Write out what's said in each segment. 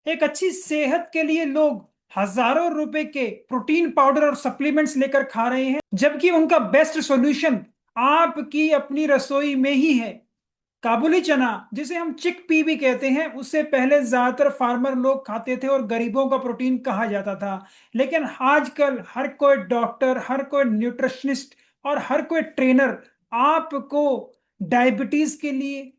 एक अच्छी सेहत के लिए लोग हजारों रुपए के प्रोटीन पाउडर और सप्लीमेंट्स लेकर खा रहे हैं, जबकि उनका बेस्ट सॉल्यूशन आपकी अपनी रसोई में ही है। काबुली चना, जिसे हम चिक पी भी कहते हैं, उससे पहले ज्यादातर फार्मर लोग खाते थे और गरीबों का प्रोटीन कहा जाता था। लेकिन आजकल हर कोई डॉक्टर, हर कोई न्यूट्रिशनिस्ट और हर कोई ट्रेनर आपको डायबिटीज के लिए,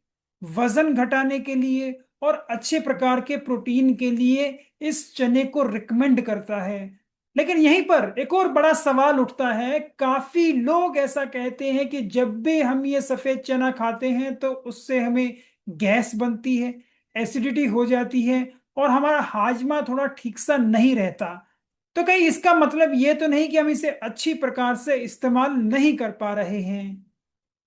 वजन घटाने के लिए और अच्छे प्रकार के प्रोटीन के लिए इस चने को रिकमेंड करता है। लेकिन यहीं पर एक और बड़ा सवाल उठता है। काफी लोग ऐसा कहते हैं कि जब भी हम ये सफेद चना खाते हैं तो उससे हमें गैस बनती है, एसिडिटी हो जाती है और हमारा हाजमा थोड़ा ठीक सा नहीं रहता। तो कहीं इसका मतलब ये तो नहीं कि हम इसे अच्छी प्रकार से इस्तेमाल नहीं कर पा रहे हैं,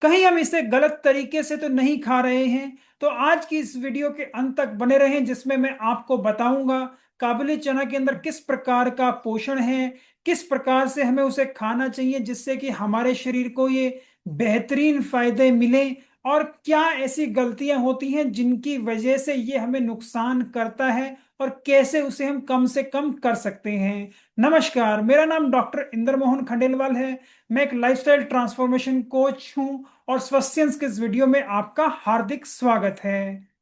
कहीं हम इसे गलत तरीके से तो नहीं खा रहे हैं। तो आज की इस वीडियो के अंत तक बने रहें, जिसमें मैं आपको बताऊंगा काबुली चना के अंदर किस प्रकार का पोषण है, किस प्रकार से हमें उसे खाना चाहिए जिससे कि हमारे शरीर को ये बेहतरीन फायदे मिले, और क्या ऐसी गलतियां होती हैं जिनकी वजह से ये हमें नुकसान करता है और कैसे उसे हम कम से कम कर सकते हैं। नमस्कार, मेरा नाम डॉक्टर इंद्र मोहन खंडेलवाल है। मैं एक लाइफस्टाइल ट्रांसफॉर्मेशन कोच हूं और स्वस्थ के इस वीडियो में आपका हार्दिक स्वागत है।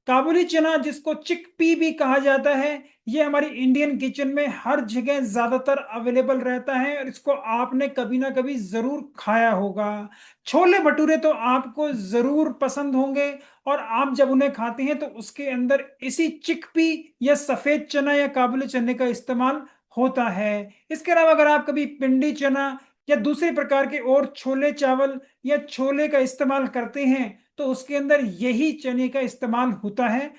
काबुली चना, जिसको चिकपी भी कहा जाता है, ये हमारी इंडियन किचन में हर जगह ज्यादातर अवेलेबल रहता है और इसको आपने कभी ना कभी जरूर खाया होगा। छोले भटूरे तो आपको जरूर पसंद होंगे, और आप जब उन्हें खाते हैं तो उसके अंदर इसी चिकपी या सफेद चना या काबुली चने का इस्तेमाल होता है। इसके अलावा अगर आप कभी पिंडी चना या दूसरे प्रकार के और छोले चावल या छोले का इस्तेमाल करते हैं तो उसके अंदर यही चने का इस्तेमाल होता है।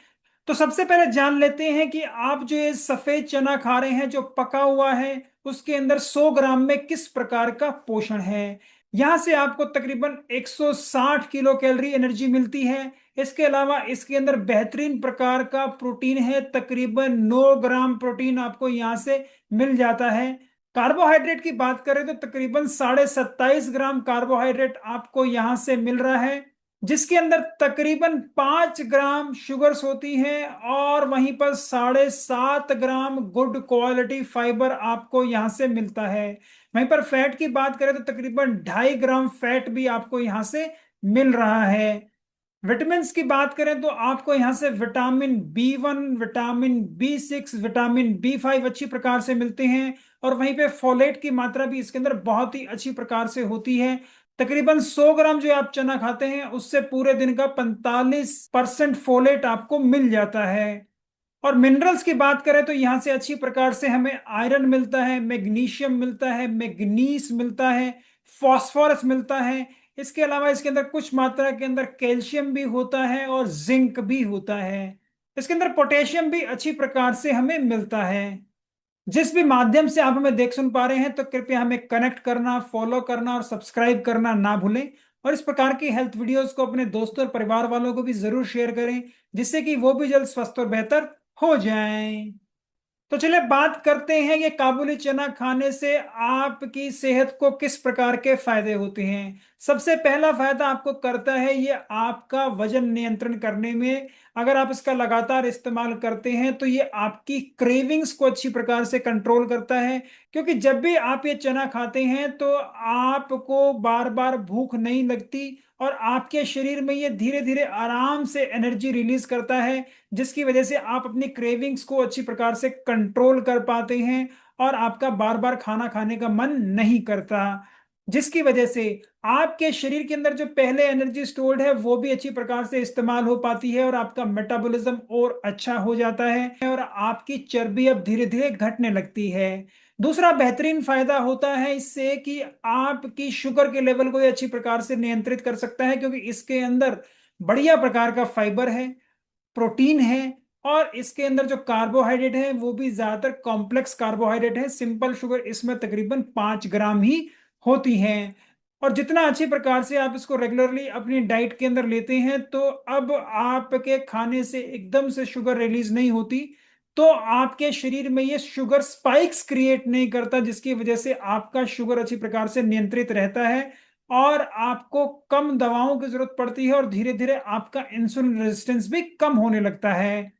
तो सबसे पहले जान लेते हैं कि आप जो ये सफेद चना खा रहे हैं जो पका हुआ है, उसके अंदर 100 ग्राम में किस प्रकार का पोषण है। यहां से आपको तकरीबन 160 किलो कैलोरी एनर्जी मिलती है। इसके अलावा इसके अंदर बेहतरीन प्रकार का प्रोटीन है, तकरीबन 9 ग्राम प्रोटीन आपको यहां से मिल जाता है। कार्बोहाइड्रेट की बात करें तो तकरीबन 27.5 ग्राम कार्बोहाइड्रेट आपको यहां से मिल रहा है, जिसके अंदर तकरीबन 5 ग्राम शुगर्स होती हैं, और वहीं पर 7.5 ग्राम गुड क्वालिटी फाइबर आपको यहां से मिलता है। वहीं पर फैट की बात करें तो तकरीबन 2.5 ग्राम फैट भी आपको यहां से मिल रहा है। विटामिन की बात करें तो आपको यहां से vitamin B1, vitamin B6, vitamin B5 अच्छी प्रकार से मिलते हैं, और वहीं पे फोलेट की मात्रा भी इसके अंदर बहुत ही अच्छी प्रकार से होती है। तकरीबन 100 ग्राम जो आप चना खाते हैं उससे पूरे दिन का 45% फोलेट आपको मिल जाता है। और मिनरल्स की बात करें तो यहां से अच्छी प्रकार से हमें आयरन मिलता है, मैग्नीशियम मिलता है, मैग्नीस मिलता है, फॉस्फोरस मिलता है। इसके अलावा इसके अंदर कुछ मात्रा के अंदर कैल्शियम भी होता है और जिंक भी होता है। इसके अंदर पोटेशियम भी अच्छी प्रकार से हमें मिलता है। जिस भी माध्यम से आप हमें देख सुन पा रहे हैं तो कृपया हमें कनेक्ट करना, फॉलो करना और सब्सक्राइब करना ना भूलें। और इस प्रकार की हेल्थ वीडियोस को अपने दोस्तों और परिवार वालों को भी जरूर शेयर करें, जिससे कि वो भी जल्द स्वस्थ और बेहतर हो जाएं। तो चलिए बात करते हैं कि काबुली चना खाने से आपकी सेहत को किस प्रकार के फायदे होते हैं। सबसे पहला फायदा आपको करता है ये आपका वजन नियंत्रण करने में। अगर आप इसका लगातार इस्तेमाल करते हैं तो ये आपकी क्रेविंग्स को अच्छी प्रकार से कंट्रोल करता है, क्योंकि जब भी आप ये चना खाते हैं तो आपको बार बार भूख नहीं लगती, और आपके शरीर में ये धीरे धीरे आराम से एनर्जी रिलीज करता है, जिसकी वजह से आप अपनी क्रेविंग्स को अच्छी प्रकार से कंट्रोल कर पाते हैं और आपका बार बार खाना खाने का मन नहीं करता, जिसकी वजह से आपके शरीर के अंदर जो पहले एनर्जी स्टोर्ड है वो भी अच्छी प्रकार से इस्तेमाल हो पाती है, और आपका मेटाबॉलिज्म और अच्छा हो जाता है और आपकी चर्बी अब धीरे धीरे घटने लगती है। दूसरा बेहतरीन फायदा होता है इससे कि आपकी शुगर के लेवल को ये अच्छी प्रकार से नियंत्रित कर सकता है, क्योंकि इसके अंदर बढ़िया प्रकार का फाइबर है, प्रोटीन है, और इसके अंदर जो कार्बोहाइड्रेट है वो भी ज्यादातर कॉम्प्लेक्स कार्बोहाइड्रेट है। सिंपल शुगर इसमें तकरीबन 5 ग्राम ही होती है। और जितना अच्छी प्रकार से आप इसको रेगुलरली अपनी डाइट के अंदर लेते हैं तो अब आपके खाने से एकदम से शुगर रिलीज नहीं होती, तो आपके शरीर में ये शुगर स्पाइक्स क्रिएट नहीं करता, जिसकी वजह से आपका शुगर अच्छी प्रकार से नियंत्रित रहता है और आपको कम दवाओं की जरूरत पड़ती है और धीरे धीरे आपका इंसुलिन रेजिस्टेंस भी कम होने लगता है।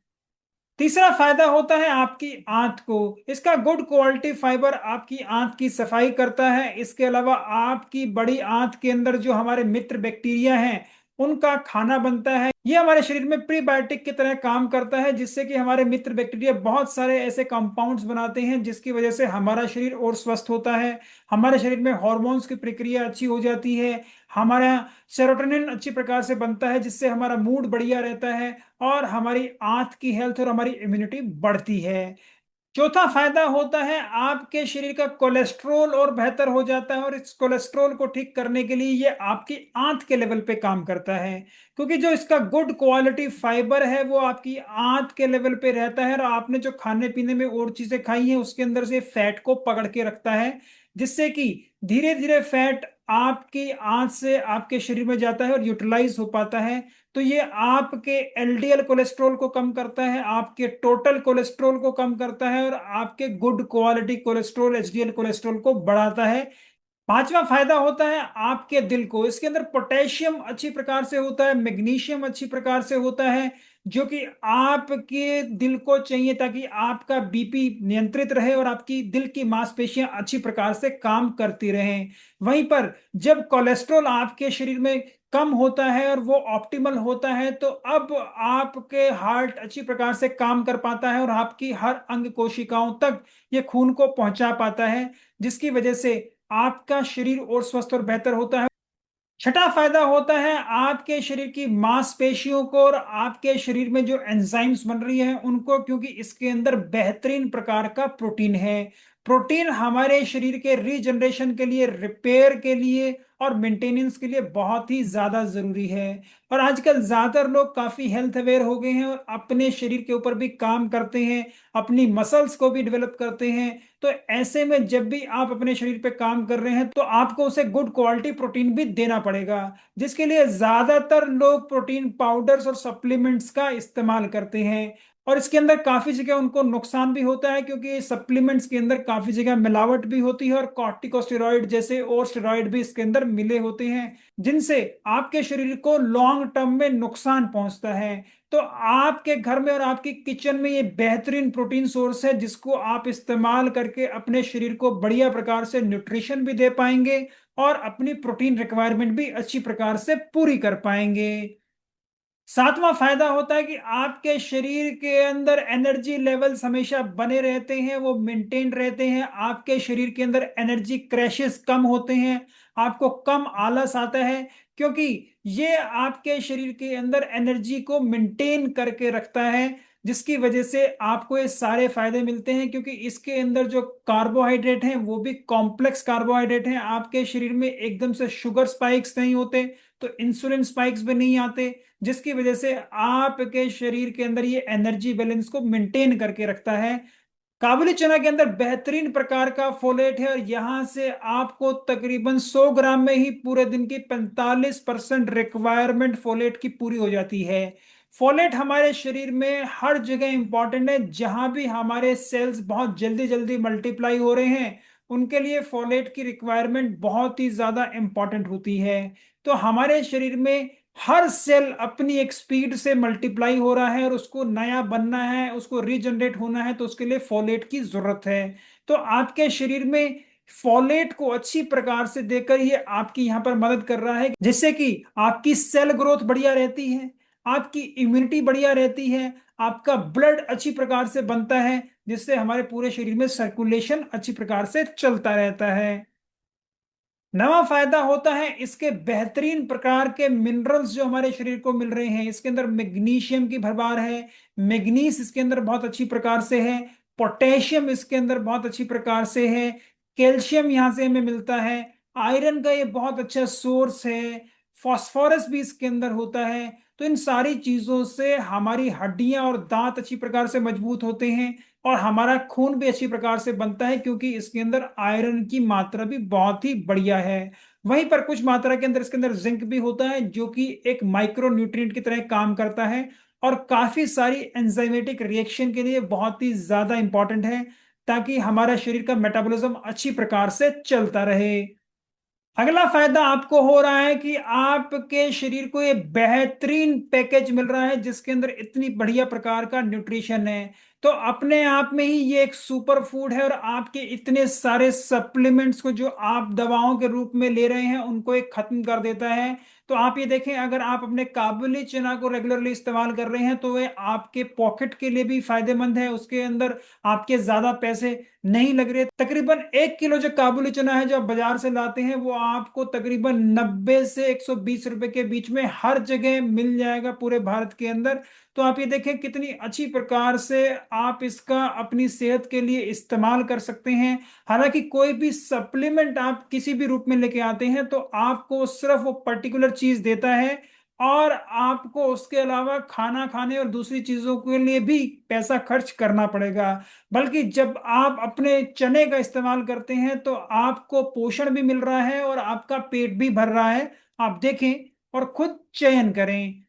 तीसरा फायदा होता है आपकी आंत को। इसका गुड क्वालिटी फाइबर आपकी आंत की सफाई करता है। इसके अलावा आपकी बड़ी आंत के अंदर जो हमारे मित्र बैक्टीरिया हैं उनका खाना बनता है। ये हमारे शरीर में प्रीबायोटिक की तरह काम करता है, जिससे कि हमारे मित्र बैक्टीरिया बहुत सारे ऐसे कंपाउंड्स बनाते हैं जिसकी वजह से हमारा शरीर और स्वस्थ होता है। हमारे शरीर में हॉर्मोन्स की प्रक्रिया अच्छी हो जाती है। हमारा सेरोटोनिन अच्छी प्रकार से बनता है जिससे हमारा मूड बढ़िया रहता है और हमारी आंत की हेल्थ और हमारी इम्यूनिटी बढ़ती है। चौथा फायदा होता है आपके शरीर का कोलेस्ट्रोल और बेहतर हो जाता है, और इस कोलेस्ट्रोल को ठीक करने के लिए ये आपकी आंत के लेवल पे काम करता है, क्योंकि जो इसका गुड क्वालिटी फाइबर है वो आपकी आंत के लेवल पे रहता है और आपने जो खाने पीने में और चीजें खाई हैं उसके अंदर से फैट को पकड़ के रखता है, जिससे कि धीरे धीरे फैट आपकी आंत से आपके शरीर में जाता है और यूटिलाइज हो पाता है। तो ये आपके एलडीएल कोलेस्ट्रॉल को कम करता है, आपके टोटल कोलेस्ट्रॉल को कम करता है और आपके good quality cholesterol HDL cholesterol को बढ़ाता है। पांचवा फायदा होता है आपके दिल को। इसके अंदर पोटेशियम अच्छी प्रकार से होता है, मैग्नीशियम अच्छी प्रकार से होता है, जो कि आपके दिल को चाहिए ताकि आपका बीपी नियंत्रित रहे और आपकी दिल की मांसपेशियां अच्छी प्रकार से काम करती रहें। वहीं पर जब कोलेस्ट्रॉल आपके शरीर में कम होता है और वो ऑप्टिमल होता है तो अब आपके हार्ट अच्छी प्रकार से काम कर पाता है और आपकी हर अंग कोशिकाओं तक ये खून को पहुंचा पाता है, जिसकी वजह से आपका शरीर और स्वस्थ और बेहतर होता है। छठा फायदा होता है आपके शरीर की मांसपेशियों को और आपके शरीर में जो एंजाइम्स बन रही हैं उनको, क्योंकि इसके अंदर बेहतरीन प्रकार का प्रोटीन है। प्रोटीन हमारे शरीर के रीजनरेशन के लिए, रिपेयर के लिए और मेंटेनेंस के लिए बहुत ही ज्यादा जरूरी है। और आजकल ज्यादातर लोग काफी हेल्थ अवेयर हो गए हैं और अपने शरीर के ऊपर भी काम करते हैं, अपनी मसल्स को भी डेवलप करते हैं। तो ऐसे में जब भी आप अपने शरीर पे काम कर रहे हैं तो आपको उसे गुड क्वालिटी प्रोटीन भी देना पड़ेगा, जिसके लिए ज्यादातर लोग प्रोटीन पाउडर्स और सप्लीमेंट्स का इस्तेमाल करते हैं। और इसके अंदर काफी जगह उनको नुकसान भी होता है, क्योंकि सप्लीमेंट्स के अंदर काफी जगह मिलावट भी होती है और कॉर्टिकोस्टेरॉइड जैसे और स्टेरॉइड भी इसके अंदर मिले होते हैं, जिनसे आपके शरीर को लॉन्ग टर्म में नुकसान पहुंचता है। तो आपके घर में और आपकी किचन में ये बेहतरीन प्रोटीन सोर्स है जिसको आप इस्तेमाल करके अपने शरीर को बढ़िया प्रकार से न्यूट्रिशन भी दे पाएंगे और अपनी प्रोटीन रिक्वायरमेंट भी अच्छी प्रकार से पूरी कर पाएंगे। सातवां फायदा होता है कि आपके शरीर के अंदर एनर्जी लेवल्स हमेशा बने रहते हैं, वो मेंटेन रहते हैं। आपके शरीर के अंदर एनर्जी क्रैशेस कम होते हैं, आपको कम आलस आता है, क्योंकि ये आपके शरीर के अंदर एनर्जी को मेंटेन करके रखता है, जिसकी वजह से आपको ये सारे फायदे मिलते हैं। क्योंकि इसके अंदर जो कार्बोहाइड्रेट हैं वो भी कॉम्प्लेक्स कार्बोहाइड्रेट हैं, आपके शरीर में एकदम से शुगर स्पाइक्स नहीं होते, तो इंसुलिन स्पाइक्स भी नहीं आते, जिसकी वजह से आपके शरीर के अंदर ये एनर्जी बैलेंस को मेंटेन करके रखता है। काबुली चना के अंदर बेहतरीन प्रकार का फोलेट है और यहां से आपको तकरीबन 100 ग्राम में ही पूरे दिन की 45% रिक्वायरमेंट फोलेट की पूरी हो जाती है। फोलेट हमारे शरीर में हर जगह इंपॉर्टेंट है, जहां भी हमारे सेल्स बहुत जल्दी जल्दी मल्टीप्लाई हो रहे हैं उनके लिए फोलेट की रिक्वायरमेंट बहुत ही ज्यादा इंपॉर्टेंट होती है। तो हमारे शरीर में हर सेल अपनी एक स्पीड से मल्टीप्लाई हो रहा है और उसको नया बनना है, उसको रीजनरेट होना है, तो उसके लिए फोलेट की जरूरत है। तो आपके शरीर में फोलेट को अच्छी प्रकार से देकर ये आपकी यहाँ पर मदद कर रहा है, जिससे कि आपकी सेल ग्रोथ बढ़िया रहती है, आपकी इम्यूनिटी बढ़िया रहती है, आपका ब्लड अच्छी प्रकार से बनता है, जिससे हमारे पूरे शरीर में सर्कुलेशन अच्छी प्रकार से चलता रहता है। नवा फायदा होता है इसके बेहतरीन प्रकार के मिनरल्स जो हमारे शरीर को मिल रहे हैं। इसके अंदर मैग्नीशियम की भरमार है, मैग्नीज इसके अंदर बहुत अच्छी प्रकार से है, पोटेशियम इसके अंदर बहुत अच्छी प्रकार से है, कैल्शियम यहाँ से हमें मिलता है, आयरन का ये बहुत अच्छा सोर्स है, फास्फोरस भी इसके अंदर होता है। तो इन सारी चीजों से हमारी हड्डियां और दांत अच्छी प्रकार से मजबूत होते हैं और हमारा खून भी अच्छी प्रकार से बनता है, क्योंकि इसके अंदर आयरन की मात्रा भी बहुत ही बढ़िया है। वहीं पर कुछ मात्रा के अंदर इसके अंदर जिंक भी होता है, जो कि एक माइक्रो न्यूट्रिएंट की तरह काम करता है और काफी सारी एंजाइमेटिक रिएक्शन के लिए बहुत ही ज्यादा इंपॉर्टेंट है, ताकि हमारा शरीर का मेटाबॉलिज्म अच्छी प्रकार से चलता रहे। अगला फायदा आपको हो रहा है कि आपके शरीर को ये बेहतरीन पैकेज मिल रहा है जिसके अंदर इतनी बढ़िया प्रकार का न्यूट्रिशन है। तो अपने आप में ही ये एक सुपर फूड है, और आपके इतने सारे सप्लीमेंट्स को जो आप दवाओं के रूप में ले रहे हैं उनको एक खत्म कर देता है। तो आप ये देखें, अगर आप अपने काबुली चना को रेगुलरली इस्तेमाल कर रहे हैं तो ये आपके पॉकेट के लिए भी फायदेमंद है। उसके अंदर आपके ज्यादा पैसे नहीं लग रहे। तकरीबन 1 किलो जो काबुली चना है जो आप बाजार से लाते हैं वो आपको तकरीबन 90 से 120 रुपए के बीच में हर जगह मिल जाएगा पूरे भारत के अंदर। तो आप ये देखें कितनी अच्छी प्रकार से आप इसका अपनी सेहत के लिए इस्तेमाल कर सकते हैं। हालांकि कोई भी सप्लीमेंट आप किसी भी रूप में लेके आते हैं तो आपको सिर्फ वो पर्टिकुलर चीज देता है, और आपको उसके अलावा खाना खाने और दूसरी चीजों के लिए भी पैसा खर्च करना पड़ेगा। बल्कि जब आप अपने चने का इस्तेमाल करते हैं तो आपको पोषण भी मिल रहा है और आपका पेट भी भर रहा है। आप देखें और खुद चयन करें।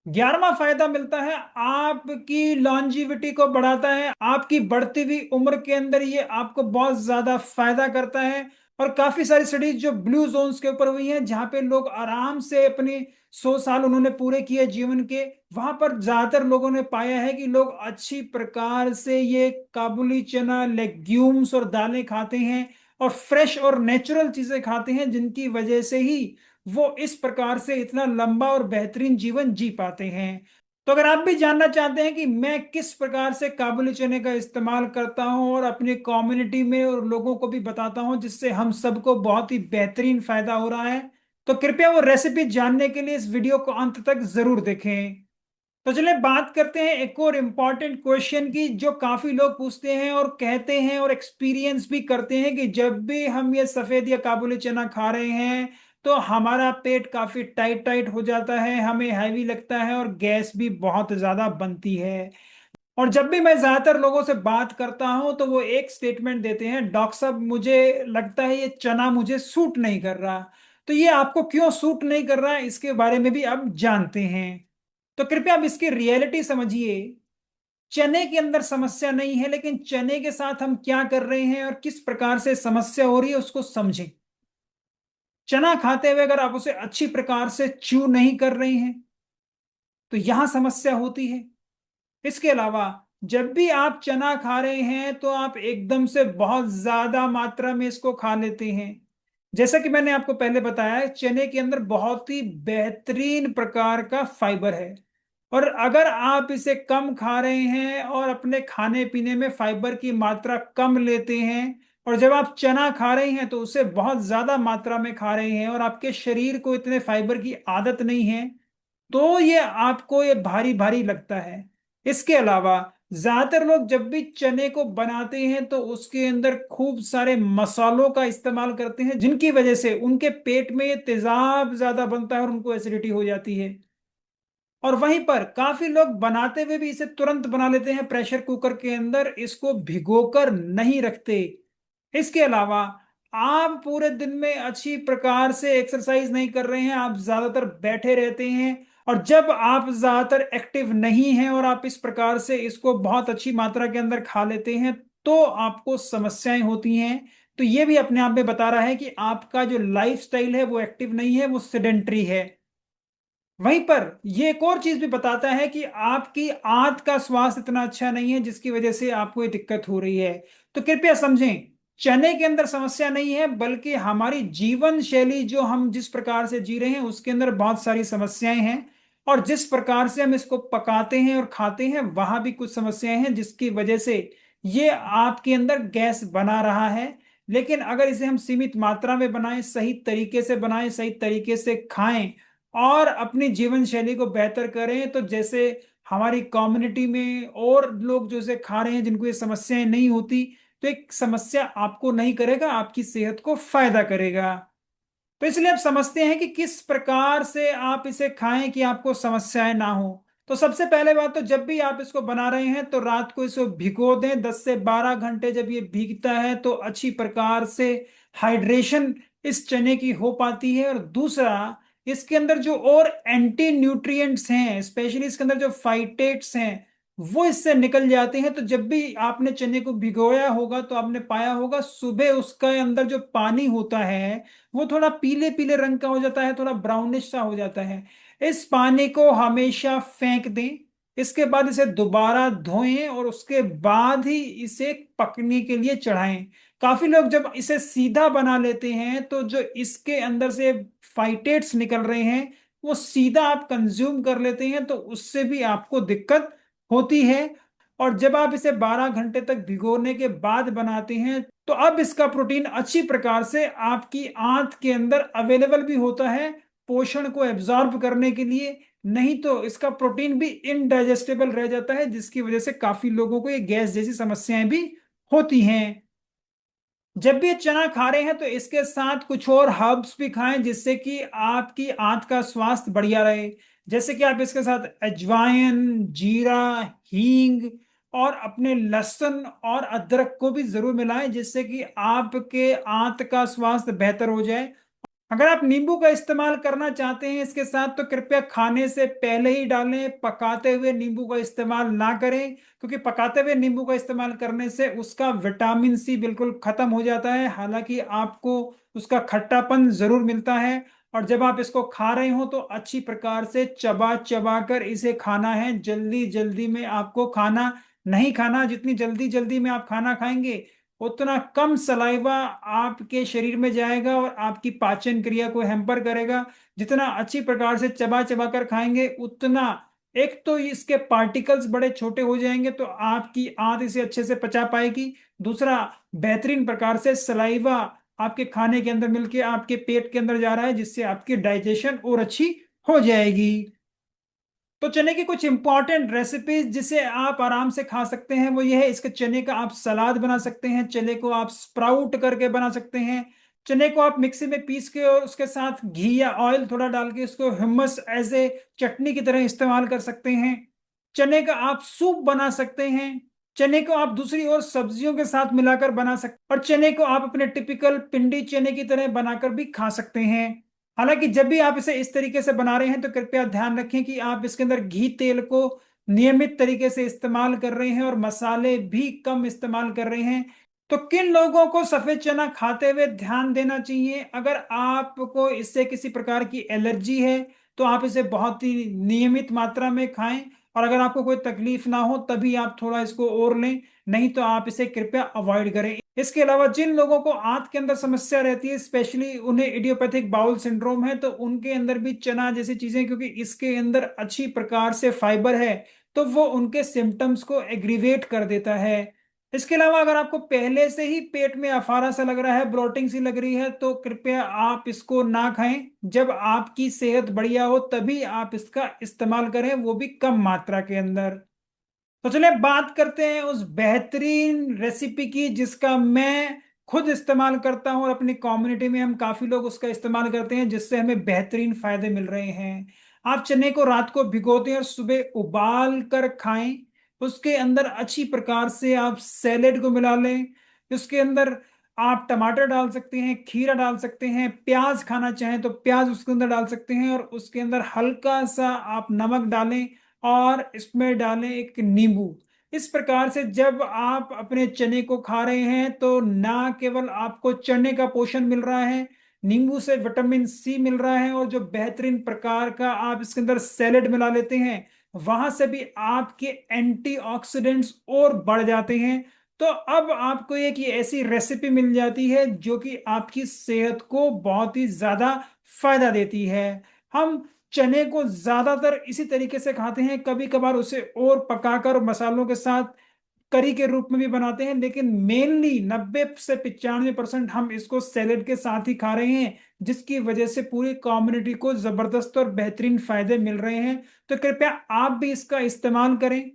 11वां फायदा मिलता है, आपकी लॉन्जिविटी को बढ़ाता है। आपकी बढ़ती हुई उम्र के अंदर ये आपको बहुत ज्यादा फायदा करता है। और काफी सारी स्टडीज जो ब्लू जोन्स के ऊपर हुई हैं जहां पे लोग आराम से अपने 100 साल उन्होंने पूरे किए जीवन के, वहां पर ज्यादातर लोगों ने पाया है कि लोग अच्छी प्रकार से ये काबुली चना, लेग्यूम्स और दालें खाते हैं और फ्रेश और नेचुरल चीजें खाते हैं, जिनकी वजह से ही वो इस प्रकार से इतना लंबा और बेहतरीन जीवन जी पाते हैं। तो अगर आप भी जानना चाहते हैं कि मैं किस प्रकार से काबुली चने का इस्तेमाल करता हूं और अपनी कम्युनिटी में और लोगों को भी बताता हूं जिससे हम सबको बहुत ही बेहतरीन फायदा हो रहा है, तो कृपया वो रेसिपी जानने के लिए इस वीडियो को अंत तक जरूर देखें। तो चलिए बात करते हैं एक और इम्पॉर्टेंट क्वेश्चन की, जो काफी लोग पूछते हैं और कहते हैं और एक्सपीरियंस भी करते हैं कि जब भी हम ये सफेद या काबुली चना खा रहे हैं तो हमारा पेट काफी टाइट टाइट हो जाता है, हमें हैवी लगता है और गैस भी बहुत ज्यादा बनती है। और जब भी मैं ज्यादातर लोगों से बात करता हूं तो वो एक स्टेटमेंट देते हैं, डॉक्टर साहब मुझे लगता है ये चना मुझे सूट नहीं कर रहा। तो ये आपको क्यों सूट नहीं कर रहा है इसके बारे में भी आप जानते हैं। तो कृपया आप इसकी रियलिटी समझिए। चने के अंदर समस्या नहीं है, लेकिन चने के साथ हम क्या कर रहे हैं और किस प्रकार से समस्या हो रही है उसको समझें। चना खाते हुए अगर आप उसे अच्छी प्रकार से च्यू नहीं कर रहे हैं तो यहां समस्या होती है। इसके अलावा जब भी आप चना खा रहे हैं तो आप एकदम से बहुत ज्यादा मात्रा में इसको खा लेते हैं। जैसा कि मैंने आपको पहले बताया, चने के अंदर बहुत ही बेहतरीन प्रकार का फाइबर है, और अगर आप इसे कम खा रहे हैं और अपने खाने पीने में फाइबर की मात्रा कम लेते हैं, और जब आप चना खा रहे हैं तो उसे बहुत ज्यादा मात्रा में खा रहे हैं और आपके शरीर को इतने फाइबर की आदत नहीं है, तो ये आपको ये भारी भारी लगता है। इसके अलावा ज्यादातर लोग जब भी चने को बनाते हैं तो उसके अंदर खूब सारे मसालों का इस्तेमाल करते हैं, जिनकी वजह से उनके पेट में ये तेजाब ज्यादा बनता है और उनको एसिडिटी हो जाती है। और वहीं पर काफी लोग बनाते हुए भी इसे तुरंत बना लेते हैं प्रेशर कुकर के अंदर, इसको भिगोकर नहीं रखते। इसके अलावा आप पूरे दिन में अच्छी प्रकार से एक्सरसाइज नहीं कर रहे हैं, आप ज्यादातर बैठे रहते हैं, और जब आप ज्यादातर एक्टिव नहीं हैं और आप इस प्रकार से इसको बहुत अच्छी मात्रा के अंदर खा लेते हैं तो आपको समस्याएं होती हैं। तो ये भी अपने आप में बता रहा है कि आपका जो लाइफस्टाइल है वो एक्टिव नहीं है, वो सेडेंट्री है। वहीं पर ये एक और चीज भी बताता है कि आपकी आंत का स्वास्थ्य इतना अच्छा नहीं है जिसकी वजह से आपको ये दिक्कत हो रही है। तो कृपया समझें, चने के अंदर समस्या नहीं है, बल्कि हमारी जीवन शैली जो हम जिस प्रकार से जी रहे हैं उसके अंदर बहुत सारी समस्याएं हैं। और जिस प्रकार से हम इसको पकाते हैं और खाते हैं वहां भी कुछ समस्याएं हैं जिसकी वजह से ये आपके अंदर गैस बना रहा है। लेकिन अगर इसे हम सीमित मात्रा में बनाएं, सही तरीके से बनाएं, सही तरीके से खाएं और अपनी जीवन शैली को बेहतर करें, तो जैसे हमारी कम्युनिटी में और लोग जो इसे खा रहे हैं जिनको ये समस्याएं नहीं होती, तो एक समस्या आपको नहीं करेगा, आपकी सेहत को फायदा करेगा। तो इसलिए आप समझते हैं कि किस प्रकार से आप इसे खाएं कि आपको समस्याएं ना हो। तो सबसे पहले बात, तो जब भी आप इसको बना रहे हैं तो रात को इसको भिगो दें 10 से 12 घंटे। जब ये भीगता है तो अच्छी प्रकार से हाइड्रेशन इस चने की हो पाती है। और दूसरा, इसके अंदर जो और एंटी न्यूट्रिएंट्स हैं, स्पेशली इसके अंदर जो फाइटेट्स हैं, वो इससे निकल जाते हैं। तो जब भी आपने चने को भिगोया होगा तो आपने पाया होगा सुबह उसका अंदर जो पानी होता है वो थोड़ा पीले पीले रंग का हो जाता है, थोड़ा ब्राउनिश सा हो जाता है। इस पानी को हमेशा फेंक दें। इसके बाद इसे दोबारा धोएं और उसके बाद ही इसे पकने के लिए चढ़ाएं। काफी लोग जब इसे सीधा बना लेते हैं तो जो इसके अंदर से फाइटेट्स निकल रहे हैं वो सीधा आप कंज्यूम कर लेते हैं, तो उससे भी आपको दिक्कत होती है। और जब आप इसे 12 घंटे तक भिगोने के बाद बनाते हैं तो अब इसका प्रोटीन अच्छी प्रकार से आपकी आंत के अंदर अवेलेबल भी होता है पोषण को एब्जॉर्ब करने के लिए। नहीं तो इसका प्रोटीन भी इनडाइजेस्टेबल रह जाता है, जिसकी वजह से काफी लोगों को ये गैस जैसी समस्याएं भी होती हैं। जब भी ये चना खा रहे हैं तो इसके साथ कुछ और हर्ब्स भी खाएं जिससे कि आपकी आंत का स्वास्थ्य बढ़िया रहे। जैसे कि आप इसके साथ अजवाइन, जीरा, हींग और अपने लहसुन और अदरक को भी जरूर मिलाएं जिससे कि आपके आंत का स्वास्थ्य बेहतर हो जाए। अगर आप नींबू का इस्तेमाल करना चाहते हैं इसके साथ तो कृपया खाने से पहले ही डालें, पकाते हुए नींबू का इस्तेमाल ना करें, क्योंकि पकाते हुए नींबू का इस्तेमाल करने से उसका विटामिन सी बिल्कुल खत्म हो जाता है। हालांकि आपको उसका खट्टापन जरूर मिलता है। और जब आप इसको खा रहे हो तो अच्छी प्रकार से चबा चबा कर इसे खाना है। जल्दी जल्दी में आपको खाना नहीं खाना। जितनी जल्दी जल्दी में आप खाना खाएंगे उतना कम सलाइवा आपके शरीर में जाएगा और आपकी पाचन क्रिया को हैम्पर करेगा। जितना अच्छी प्रकार से चबा चबा कर खाएंगे उतना एक तो इसके पार्टिकल्स बड़े छोटे हो जाएंगे तो आपकी आंत इसे अच्छे से पचा पाएगी। दूसरा, बेहतरीन प्रकार से सलाइवा आपके खाने के अंदर मिलके आपके पेट के अंदर जा रहा है जिससे आपकी डाइजेशन और अच्छी हो जाएगी। तो चने की कुछ इंपॉर्टेंट रेसिपीज जिसे आप आराम से खा सकते हैं वो ये है, इसके चने का आप सलाद बना सकते हैं, चने को आप स्प्राउट करके बना सकते हैं, चने को आप मिक्सी में पीस के और उसके साथ घी या ऑयल थोड़ा डाल के उसको hummus एज ए चटनी की तरह इस्तेमाल कर सकते हैं। चने का आप सूप बना सकते हैं। चने को आप दूसरी और सब्जियों के साथ मिलाकर बना सकते, और चने को आप अपने टिपिकल पिंडी चने की तरह बनाकर भी खा सकते हैं। हालांकि जब भी आप इसे इस तरीके से बना रहे हैं तो कृपया ध्यान रखें कि आप इसके अंदर घी तेल को नियमित तरीके से इस्तेमाल कर रहे हैं और मसाले भी कम इस्तेमाल कर रहे हैं। तो किन लोगों को सफेद चना खाते हुए ध्यान देना चाहिए? अगर आपको इससे किसी प्रकार की एलर्जी है तो आप इसे बहुत ही नियमित मात्रा में खाएं, और अगर आपको कोई तकलीफ ना हो तभी आप थोड़ा इसको और लें, नहीं तो आप इसे कृपया अवॉइड करें। इसके अलावा जिन लोगों को आंत के अंदर समस्या रहती है, स्पेशली उन्हें इडियोपैथिक बाउल सिंड्रोम है, तो उनके अंदर भी चना जैसी चीजें, क्योंकि इसके अंदर अच्छी प्रकार से फाइबर है तो वो उनके सिम्टम्स को एग्रीवेट कर देता है। इसके अलावा अगर आपको पहले से ही पेट में अफारा सा लग रहा है, ब्लोटिंग सी लग रही है, तो कृपया आप इसको ना खाएं। जब आपकी सेहत बढ़िया हो तभी आप इसका इस्तेमाल करें, वो भी कम मात्रा के अंदर। तो चलिए बात करते हैं उस बेहतरीन रेसिपी की जिसका मैं खुद इस्तेमाल करता हूं और अपनी कम्युनिटी में हम काफी लोग उसका इस्तेमाल करते हैं जिससे हमें बेहतरीन फायदे मिल रहे हैं। आप चने को रात को भिगोते हैं और सुबह उबाल कर खाएं। उसके अंदर अच्छी प्रकार से आप सैलेड को मिला लें। उसके अंदर आप टमाटर डाल सकते हैं, खीरा डाल सकते हैं, प्याज खाना चाहें तो प्याज उसके अंदर डाल सकते हैं, और उसके अंदर हल्का सा आप नमक डालें और इसमें डालें एक नींबू। इस प्रकार से जब आप अपने चने को खा रहे हैं तो ना केवल आपको चने का पोषण मिल रहा है, नींबू से विटामिन सी मिल रहा है, और जो बेहतरीन प्रकार का आप इसके अंदर सैलेड मिला लेते हैं वहां से भी आपके एंटीऑक्सीडेंट्स और बढ़ जाते हैं। तो अब आपको एक ये ऐसी रेसिपी मिल जाती है जो कि आपकी सेहत को बहुत ही ज्यादा फायदा देती है। हम चने को ज्यादातर इसी तरीके से खाते हैं, कभी कभार उसे और पकाकर मसालों के साथ करी के रूप में भी बनाते हैं, लेकिन मेनली 90 से 95% हम इसको सैलेड के साथ ही खा रहे हैं, जिसकी वजह से पूरी कम्युनिटी को जबरदस्त और बेहतरीन फायदे मिल रहे हैं। तो कृपया आप भी इसका इस्तेमाल करें।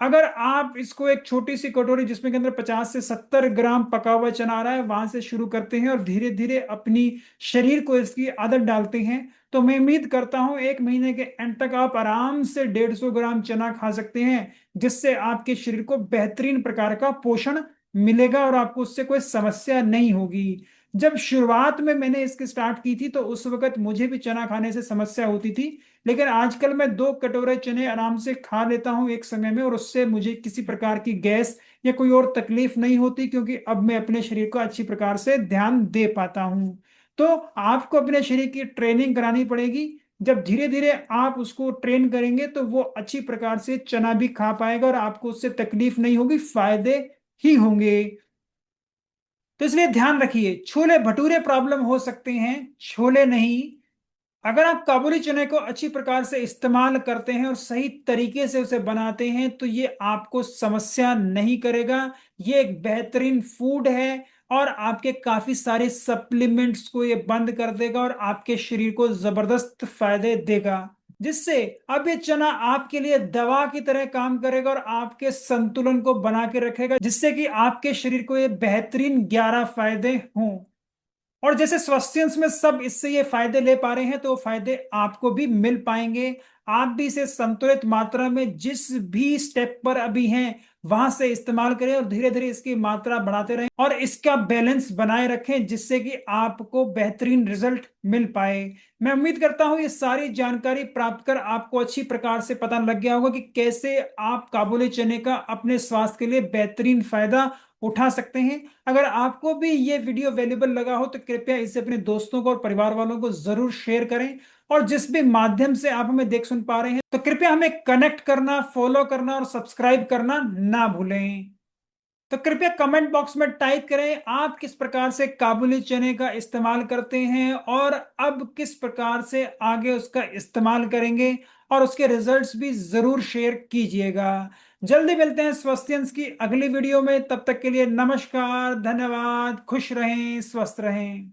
अगर आप इसको एक छोटी सी कटोरी जिसमें के अंदर 50 से 70 ग्राम पका हुआ चना आ रहा है वहां से शुरू करते हैं और धीरे धीरे अपनी शरीर को इसकी आदत डालते हैं, तो मैं उम्मीद करता हूं 1 महीने के एंड तक आप आराम से 150 ग्राम चना खा सकते हैं, जिससे आपके शरीर को बेहतरीन प्रकार का पोषण मिलेगा और आपको उससे कोई समस्या नहीं होगी। जब शुरुआत में मैंने इसकी स्टार्ट की थी तो उस वक्त मुझे भी चना खाने से समस्या होती थी, लेकिन आजकल मैं 2 कटोरे चने आराम से खा लेता हूँ एक समय में, और उससे मुझे किसी प्रकार की गैस या कोई और तकलीफ नहीं होती, क्योंकि अब मैं अपने शरीर को अच्छी प्रकार से ध्यान दे पाता हूँ। तो आपको अपने शरीर की ट्रेनिंग करानी पड़ेगी। जब धीरे धीरे आप उसको ट्रेन करेंगे तो वो अच्छी प्रकार से चना भी खा पाएगा और आपको उससे तकलीफ नहीं होगी, फायदे ही होंगे। तो इसलिए ध्यान रखिए, छोले भटूरे प्रॉब्लम हो सकते हैं, छोले नहीं। अगर आप काबुली चने को अच्छी प्रकार से इस्तेमाल करते हैं और सही तरीके से उसे बनाते हैं तो ये आपको समस्या नहीं करेगा। ये एक बेहतरीन फूड है और आपके काफी सारे सप्लीमेंट्स को ये बंद कर देगा और आपके शरीर को जबरदस्त फायदे देगा, जिससे अब ये चना आपके लिए दवा की तरह काम करेगा और आपके संतुलन को बना के रखेगा, जिससे कि आपके शरीर को ये बेहतरीन 11 फायदे हों। और जैसे स्वास्थ्यंश में सब इससे ये फायदे ले पा रहे हैं तो वो फायदे आपको भी मिल पाएंगे। आप भी इसे संतुलित मात्रा में जिस भी स्टेप पर अभी हैं वहां से इस्तेमाल करें और धीरे धीरे इसकी मात्रा बढ़ाते रहें और इसका बैलेंस बनाए रखें, जिससे कि आपको बेहतरीन रिजल्ट मिल पाए। मैं उम्मीद करता हूं ये सारी जानकारी प्राप्त कर आपको अच्छी प्रकार से पता लग गया होगा कि कैसे आप काबुली चने का अपने स्वास्थ्य के लिए बेहतरीन फायदा उठा सकते हैं। अगर आपको भी ये वीडियो वैल्यूबल लगा हो तो कृपया इसे अपने दोस्तों को और परिवार वालों को जरूर शेयर करें। और जिस भी माध्यम से आप हमें देख सुन पा रहे हैं तो कृपया हमें कनेक्ट करना, फॉलो करना और सब्सक्राइब करना ना भूलें। तो कृपया कमेंट बॉक्स में टाइप करें आप किस प्रकार से काबुली चने का इस्तेमाल करते हैं और अब किस प्रकार से आगे उसका इस्तेमाल करेंगे, और उसके रिजल्ट्स भी जरूर शेयर कीजिएगा। जल्दी मिलते हैं स्वास्थ्यंश की अगली वीडियो में, तब तक के लिए नमस्कार, धन्यवाद, खुश रहें, स्वस्थ रहें।